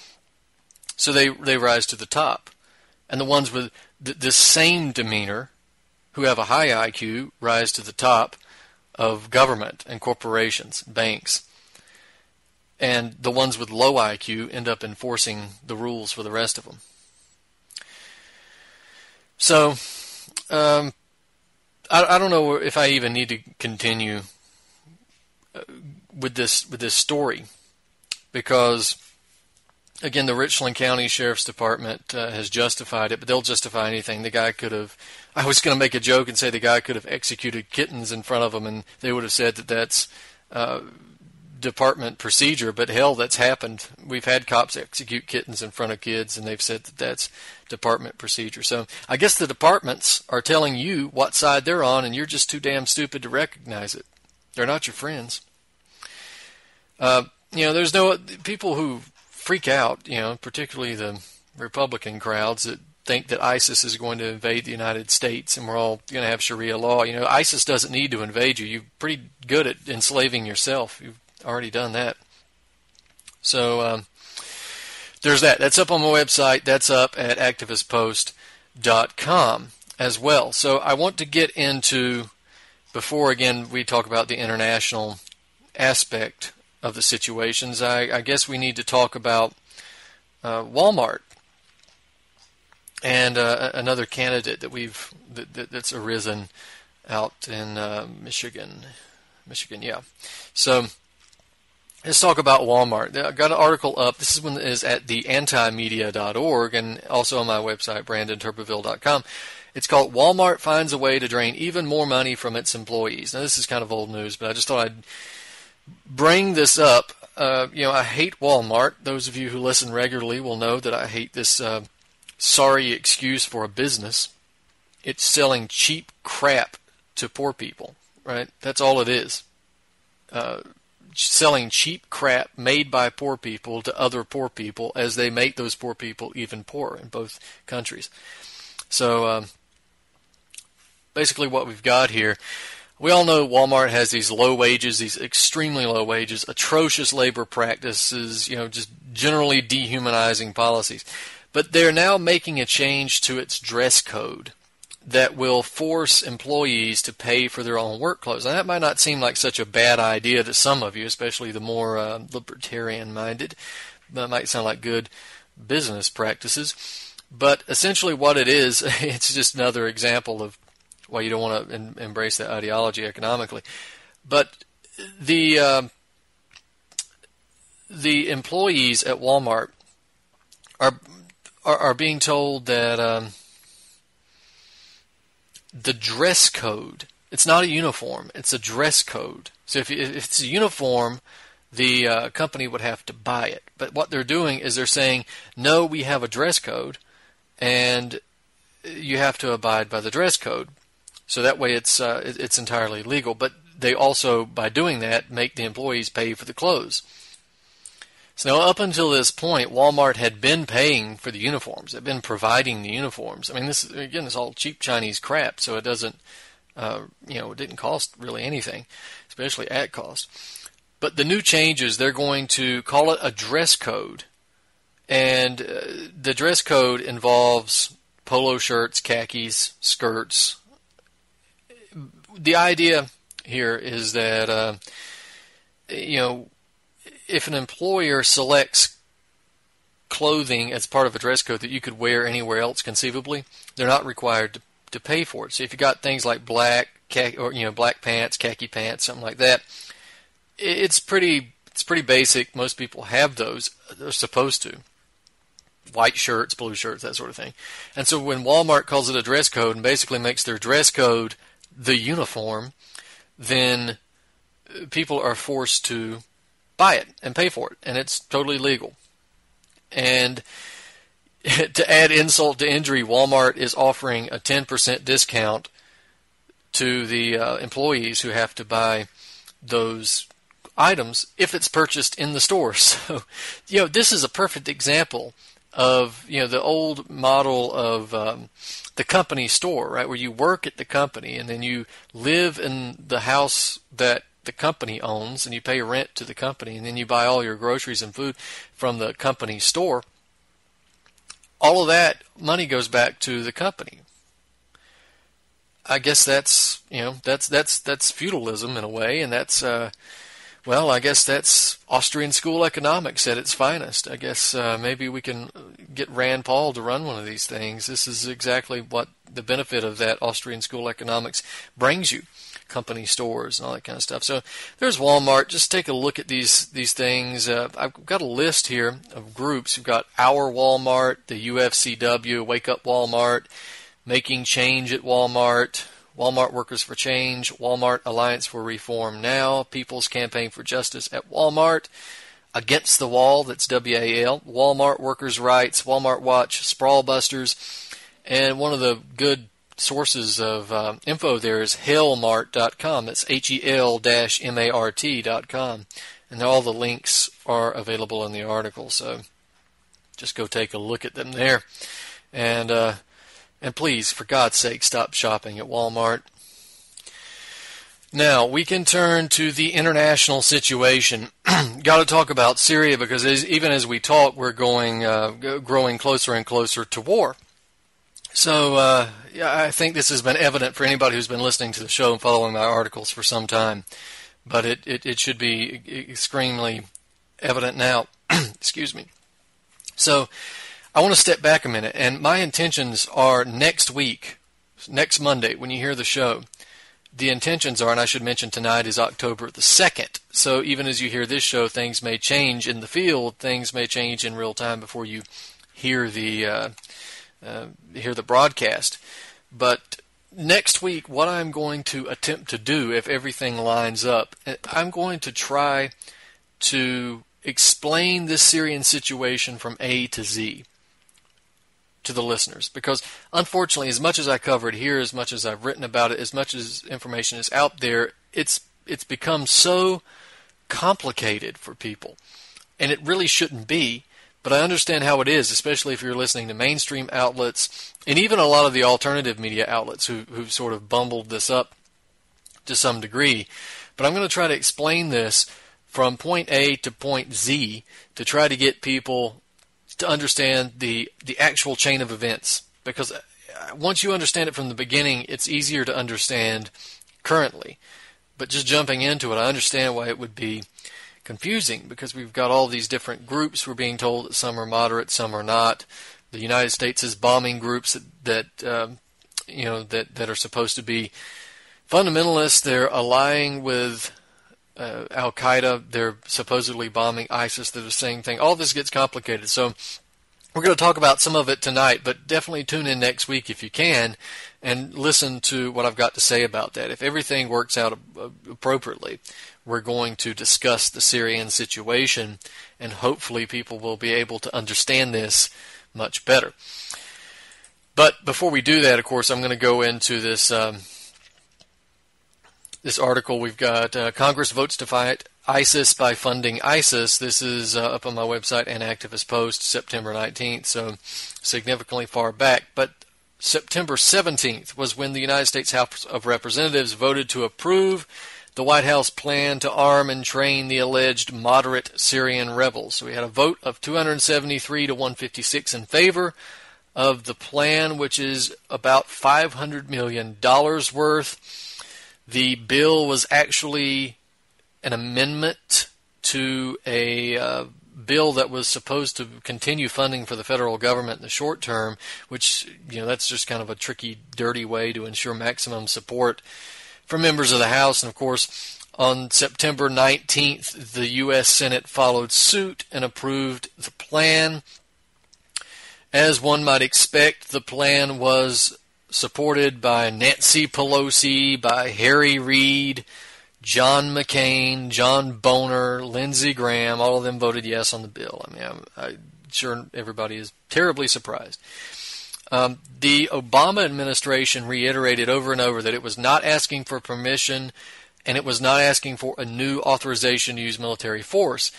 So they rise to the top. And the ones with the same demeanor, who have a high IQ, rise to the top of government and corporations, banks. And the ones with low IQ end up enforcing the rules for the rest of them. So, I don't know if I even need to continue with this story, because again, the Richland County Sheriff's Department has justified it, but they'll justify anything. The guy could have, I was going to make a joke and say the guy could have executed kittens in front of them, and they would have said that that's department procedure, but hell, that's happened. We've had cops execute kittens in front of kids, and they've said that that's department procedure. So I guess the departments are telling you what side they're on, and you're just too damn stupid to recognize it. They're not your friends. There's no people who freak out, particularly the Republican crowds that think that ISIS is going to invade the United States and we're all going to have Sharia law. ISIS doesn't need to invade you. You're pretty good at enslaving yourself. You've already done that. So there's that. That's up on my website. That's up at activistpost.com as well. So I want to get into, before again we talk about the international aspect of the situations, I guess we need to talk about Walmart and another candidate that's arisen out in Michigan, yeah. So let's talk about Walmart. I got an article up. This one is at theantimedia.org and also on my website, brandonturbeville.com. It's called "Walmart Finds a Way to Drain Even More Money from Its Employees." Now, this is kind of old news, but I just thought I'd bring this up. I hate Walmart. Those of you who listen regularly will know that I hate this sorry excuse for a business. It's selling cheap crap to poor people, right? That's all it is. Selling cheap crap made by poor people to other poor people as they make those poor people even poorer in both countries. So basically what we've got here, we all know Walmart has these low wages, these extremely low wages, atrocious labor practices, just generally dehumanizing policies. But they're now making a change to its dress code that will force employees to pay for their own work clothes. Now, that might not seem like such a bad idea to some of you, especially the more libertarian-minded. That might sound like good business practices. But essentially what it is, it's just another example of why you don't want to embrace that ideology economically. But the employees at Walmart are being told that the dress code, it's not a uniform, it's a dress code. So if it's a uniform, the company would have to buy it. But what they're doing is they're saying, no, we have a dress code, and you have to abide by the dress code. So that way it's entirely legal. But they also, by doing that, make the employees pay for the clothes. So now up until this point, Walmart had been paying for the uniforms. They've been providing the uniforms. I mean, this is all cheap Chinese crap, so it doesn't, it didn't cost really anything, especially at cost. But the new changes, they're going to call it a dress code. And the dress code involves polo shirts, khakis, skirts. The idea here is that, if an employer selects clothing as part of a dress code that you could wear anywhere else conceivably, they're not required to pay for it. So if you got things like black pants, khaki pants, something like that, it's pretty basic. Most people have those. They're supposed to. White shirts, blue shirts, that sort of thing. And so when Walmart calls it a dress code and basically makes their dress code the uniform, then people are forced to buy it and pay for it, and it's totally legal. And to add insult to injury, Walmart is offering a 10% discount to the employees who have to buy those items if it's purchased in the store. So, this is a perfect example of, the old model of the company store, right, where you work at the company and then you live in the house that the company owns and you pay rent to the company and then you buy all your groceries and food from the company store. All of that money goes back to the company. I guess that's feudalism in a way, and that's I guess that's Austrian school economics at its finest. I guess maybe we can get Rand Paul to run one of these things. This is exactly what the benefit of that Austrian school economics brings you. Company stores and all that kind of stuff. So there's Walmart. Just take a look at these things. I've got a list here of groups. We've got Our Walmart, the UFCW, Wake Up Walmart, Making Change at Walmart, Walmart Workers for Change, Walmart Alliance for Reform Now, People's Campaign for Justice at Walmart, Against the Wall, that's WAL, Walmart Workers' Rights, Walmart Watch, Sprawl Busters, and one of the good sources of info there is hellmart.com. That's HEL-MART.com. And all the links are available in the article, so just go take a look at them there. And please, for God's sake, stop shopping at Walmart. Now, we can turn to the international situation. Got to talk about Syria because even as we talk, we're growing closer and closer to war. So I think this has been evident for anybody who's been listening to the show and following my articles for some time. But it should be extremely evident now. Excuse me. So I want to step back a minute, and my intentions are next week, next Monday, when you hear the show, the intentions are, and I should mention tonight is October the 2nd, so even as you hear this show, things may change in the field, things may change in real time before you hear the broadcast. But next week, what I'm going to attempt to do, if everything lines up, I'm going to try to explain this Syrian situation from A to Z to the listeners, because unfortunately, as much as I covered here, as much as I've written about it, as much as information is out there, it's become so complicated for people, and it really shouldn't be. But I understand how it is, especially if you're listening to mainstream outlets and even a lot of the alternative media outlets who've sort of bumbled this up to some degree. But I'm going to try to explain this from point A to point Z to try to get people to understand the actual chain of events. Because once you understand it from the beginning, it's easier to understand currently. But just jumping into it, I understand why it would be confusing, because we've got all these different groups. We're being told that some are moderate, some are not. The United States is bombing groups that are supposed to be fundamentalists. They're allying with Al Qaeda. They're supposedly bombing ISIS. They're the same thing. All this gets complicated. So we're going to talk about some of it tonight, but definitely tune in next week if you can and listen to what I've got to say about that. If everything works out appropriately, we're going to discuss the Syrian situation, and hopefully people will be able to understand this much better. But before we do that, of course, I'm going to go into this this article. We've got Congress votes to fight ISIS by funding ISIS. This is up on my website, An Activist Post, September 19th, so significantly far back. But September 17th was when the United States House of Representatives voted to approve the White House plan to arm and train the alleged moderate Syrian rebels. So we had a vote of 273 to 156 in favor of the plan, which is about $500 million worth. The bill was actually an amendment to a bill that was supposed to continue funding for the federal government in the short term, which, that's just kind of a tricky, dirty way to ensure maximum support for members of the House. And of course, on September 19th, the U.S. Senate followed suit and approved the plan. As one might expect, the plan was supported by Nancy Pelosi, by Harry Reid, John McCain, John Boehner, Lindsey Graham. All of them voted yes on the bill. I'm sure everybody is terribly surprised. The Obama administration reiterated over and over that it was not asking for permission and it was not asking for a new authorization to use military force.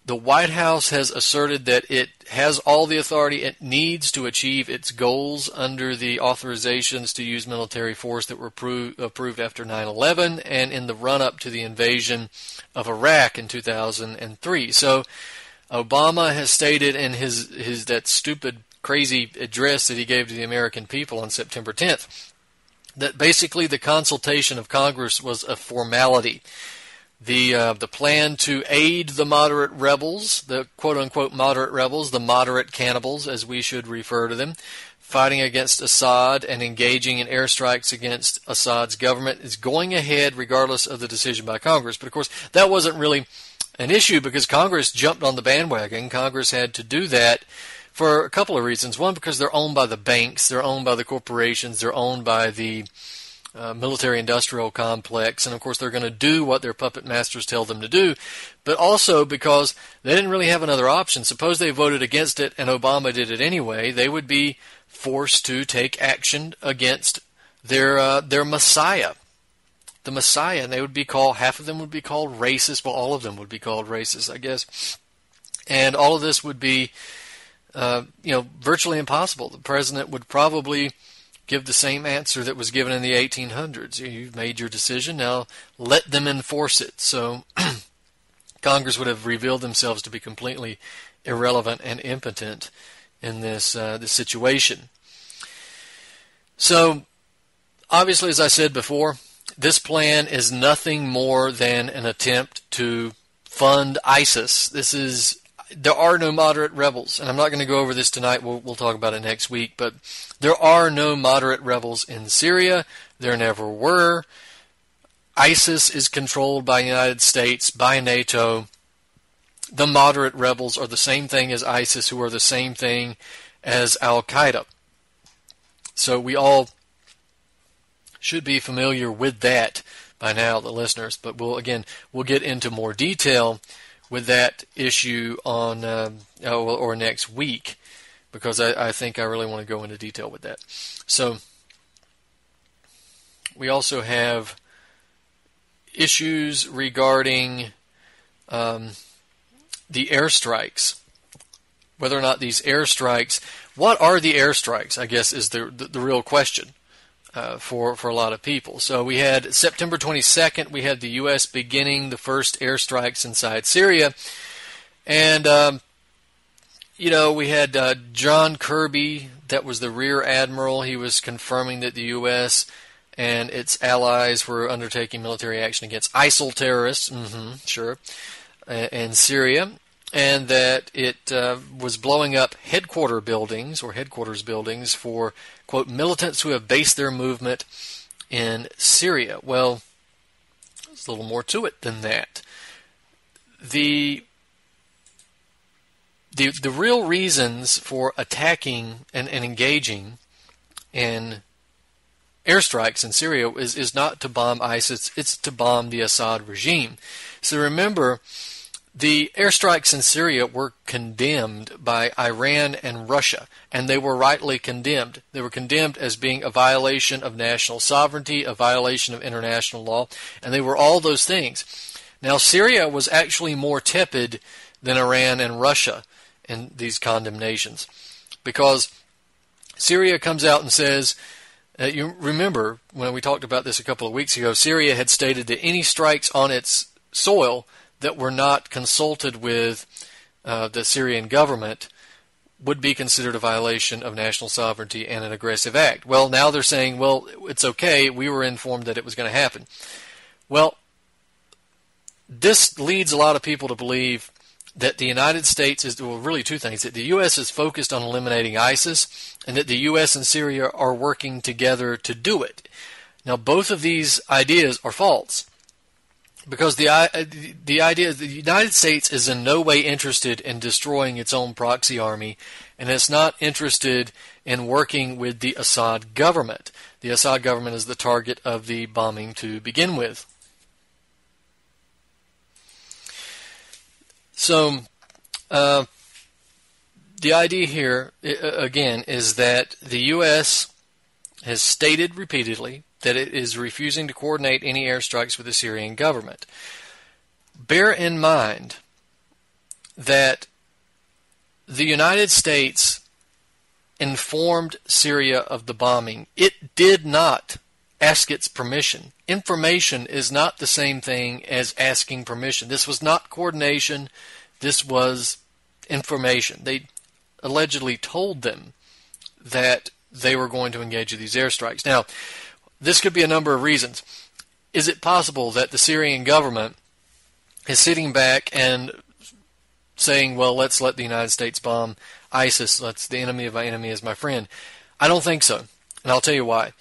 The White House has asserted that it has all the authority it needs to achieve its goals under the authorizations to use military force that were approved after 9/11 and in the run-up to the invasion of Iraq in 2003. So Obama has stated in his that stupid, crazy address that he gave to the American people on September 10th that basically the consultation of Congress was a formality. The plan to aid the moderate rebels, the quote-unquote moderate rebels, the moderate cannibals, as we should refer to them, fighting against Assad and engaging in airstrikes against Assad's government is going ahead regardless of the decision by Congress. But, of course, that wasn't really an issue because Congress jumped on the bandwagon. Congress had to do that for a couple of reasons. One, because they're owned by the banks, they're owned by the corporations, they're owned by the military-industrial complex, and of course they're going to do what their puppet masters tell them to do, but also because they didn't really have another option. Suppose they voted against it and Obama did it anyway, they would be forced to take action against their messiah, the Messiah, and they would be called, half of them would be called racist, well, all of them would be called racist, I guess, and all of this would be virtually impossible. The president would probably give the same answer that was given in the 1800s. You've made your decision, now let them enforce it. So Congress would have revealed themselves to be completely irrelevant and impotent in this situation. So obviously, as I said before, this plan is nothing more than an attempt to fund ISIS. There are no moderate rebels, and I'm not going to go over this tonight. We'll talk about it next week, but there are no moderate rebels in Syria. There never were. ISIS is controlled by the United States, by NATO. The moderate rebels are the same thing as ISIS, who are the same thing as Al-Qaeda. So we all should be familiar with that by now, the listeners, but we'll get into more detail with that issue on or next week, because I think I really want to go into detail with that. So we also have issues regarding the airstrikes, whether or not these airstrikes, what are the airstrikes, I guess, is the real question for a lot of people. So we had September 22nd, we had the U.S. beginning the first airstrikes inside Syria. And, we had John Kirby, that was the Rear Admiral. He was confirming that the U.S. and its allies were undertaking military action against ISIL terrorists, in Syria, and that it was blowing up headquarters buildings for, quote, militants who have based their movement in Syria. Well, there's a little more to it than that. The real reasons for attacking and engaging in airstrikes in Syria is not to bomb ISIS, it's to bomb the Assad regime. So remember, the airstrikes in Syria were condemned by Iran and Russia, and they were rightly condemned. They were condemned as being a violation of national sovereignty, a violation of international law, and they were all those things. Now, Syria was actually more tepid than Iran and Russia in these condemnations, because Syria comes out and says, you remember when we talked about this a couple of weeks ago, Syria had stated that any strikes on its soil that were not consulted with the Syrian government would be considered a violation of national sovereignty and an aggressive act. Well, now they're saying, well, it's okay, we were informed that it was going to happen. Well, this leads a lot of people to believe that the United States is, well, really two things, that the U.S. is focused on eliminating ISIS, and that the U.S. and Syria are working together to do it. Now, both of these ideas are false, because the idea is the United States is in no way interested in destroying its own proxy army, and it's not interested in working with the Assad government. The Assad government is the target of the bombing to begin with. So, the idea here, again, is that the U.S. has stated repeatedly that it is refusing to coordinate any airstrikes with the Syrian government. Bear in mind that the United States informed Syria of the bombing. It did not ask its permission. Information is not the same thing as asking permission. This was not coordination. This was information. They allegedly told them that they were going to engage in these airstrikes. Now, this could be a number of reasons. Is it possible that the Syrian government is sitting back and saying, well, let's let the United States bomb ISIS. Let's the enemy of my enemy is my friend. I don't think so, and I'll tell you why.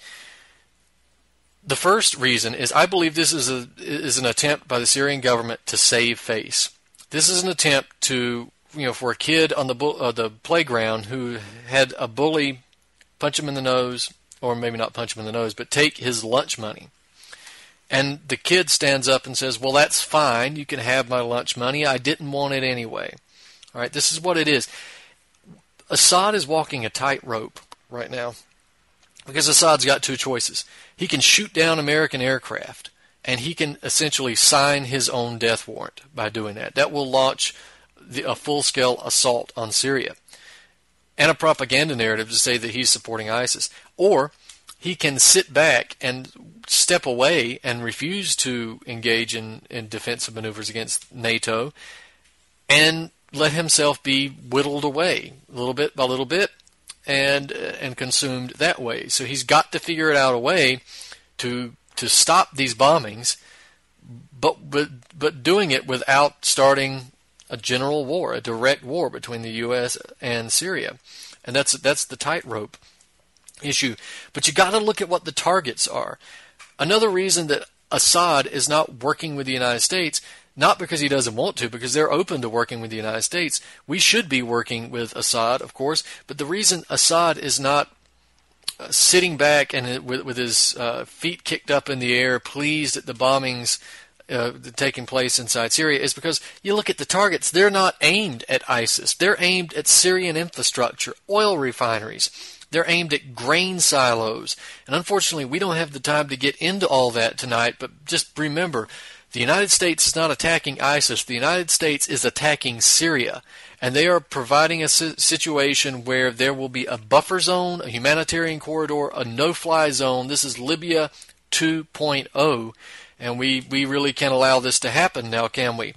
The first reason is I believe this is an attempt by the Syrian government to save face. This is an attempt to, for a kid on the playground who had a bully punch him in the nose, or maybe not punch him in the nose, but take his lunch money. And the kid stands up and says, well, that's fine. You can have my lunch money. I didn't want it anyway. All right, this is what it is. Assad is walking a tightrope right now because Assad's got two choices. He can shoot down American aircraft, and he can essentially sign his own death warrant by doing that. That will launch a full-scale assault on Syria and a propaganda narrative to say that he's supporting ISIS. Or he can sit back and step away and refuse to engage in defensive maneuvers against NATO and let himself be whittled away little bit by little bit and consumed that way. So he's got to figure out a way to stop these bombings, but doing it without starting a general war, a direct war between the U.S. and Syria. And that's the tightrope issue. But you got to look at what the targets are. Another reason that Assad is not working with the United States, not because he doesn't want to, because they're open to working with the United States. We should be working with Assad, of course, but the reason Assad is not sitting back and with his feet kicked up in the air, pleased at the bombings taking place inside Syria, is because you look at the targets. They're not aimed at ISIS. They're aimed at Syrian infrastructure, oil refineries. They're aimed at grain silos. And unfortunately, we don't have the time to get into all that tonight, but just remember, the United States is not attacking ISIS. The United States is attacking Syria. And they are providing a situation where there will be a buffer zone, a humanitarian corridor, a no-fly zone. This is Libya 2.0. And we really can't allow this to happen now, can we?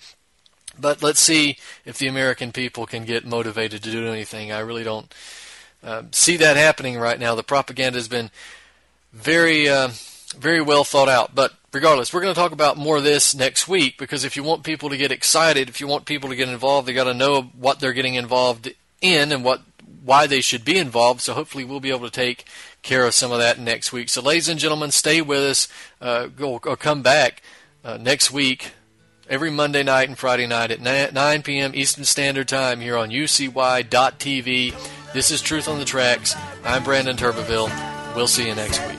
But let's see if the American people can get motivated to do anything. I really don't see that happening right now. The propaganda has been very well thought out. But regardless, we're going to talk about more of this next week, because if you want people to get excited, if you want people to get involved, they got to know what they're getting involved in and why they should be involved. So hopefully we'll be able to take care of some of that next week. So ladies and gentlemen, stay with us. Or come back next week, every Monday night and Friday night at 9 p.m. Eastern Standard Time here on UCY.TV. This is Truth on the Tracks. I'm Brandon Turbeville. We'll see you next week.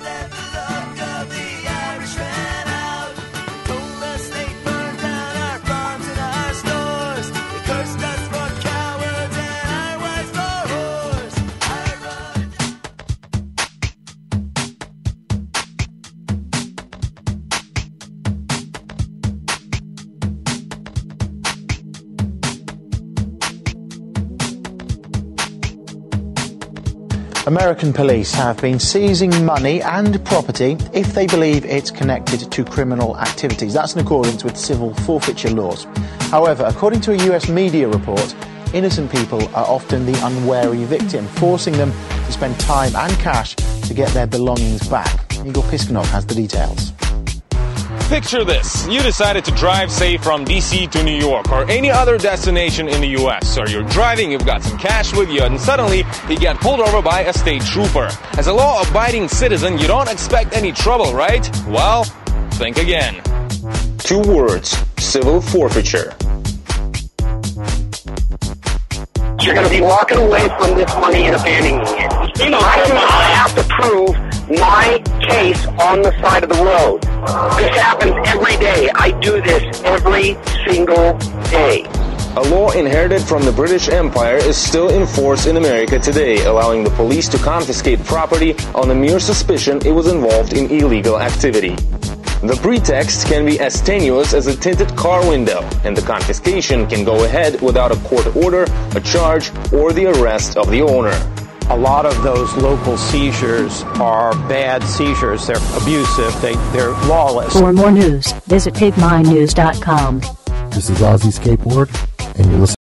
American police have been seizing money and property if they believe it's connected to criminal activities. That's in accordance with civil forfeiture laws. However, according to a US media report, innocent people are often the unwary victim, forcing them to spend time and cash to get their belongings back. Igor Piskunov has the details. Picture this. You decided to drive, say, from DC to New York or any other destination in the US. Or you're driving, you've got some cash with you, and suddenly you get pulled over by a state trooper. As a law-abiding citizen, you don't expect any trouble, right? Well, think again. 2 words: civil forfeiture. You're going to be walking away from this money and abandoning it. You know, I have to prove my case on the side of the road. This happens every day. I do this every single day. A law inherited from the British Empire is still in force in America today, allowing the police to confiscate property on the mere suspicion it was involved in illegal activity. The pretext can be as tenuous as a tinted car window, and the confiscation can go ahead without a court order, a charge, or the arrest of the owner. A lot of those local seizures are bad seizures. They're abusive. They're lawless. For more news, visit pigmindnews.com. This is Ozzy Skateboard, and you're listening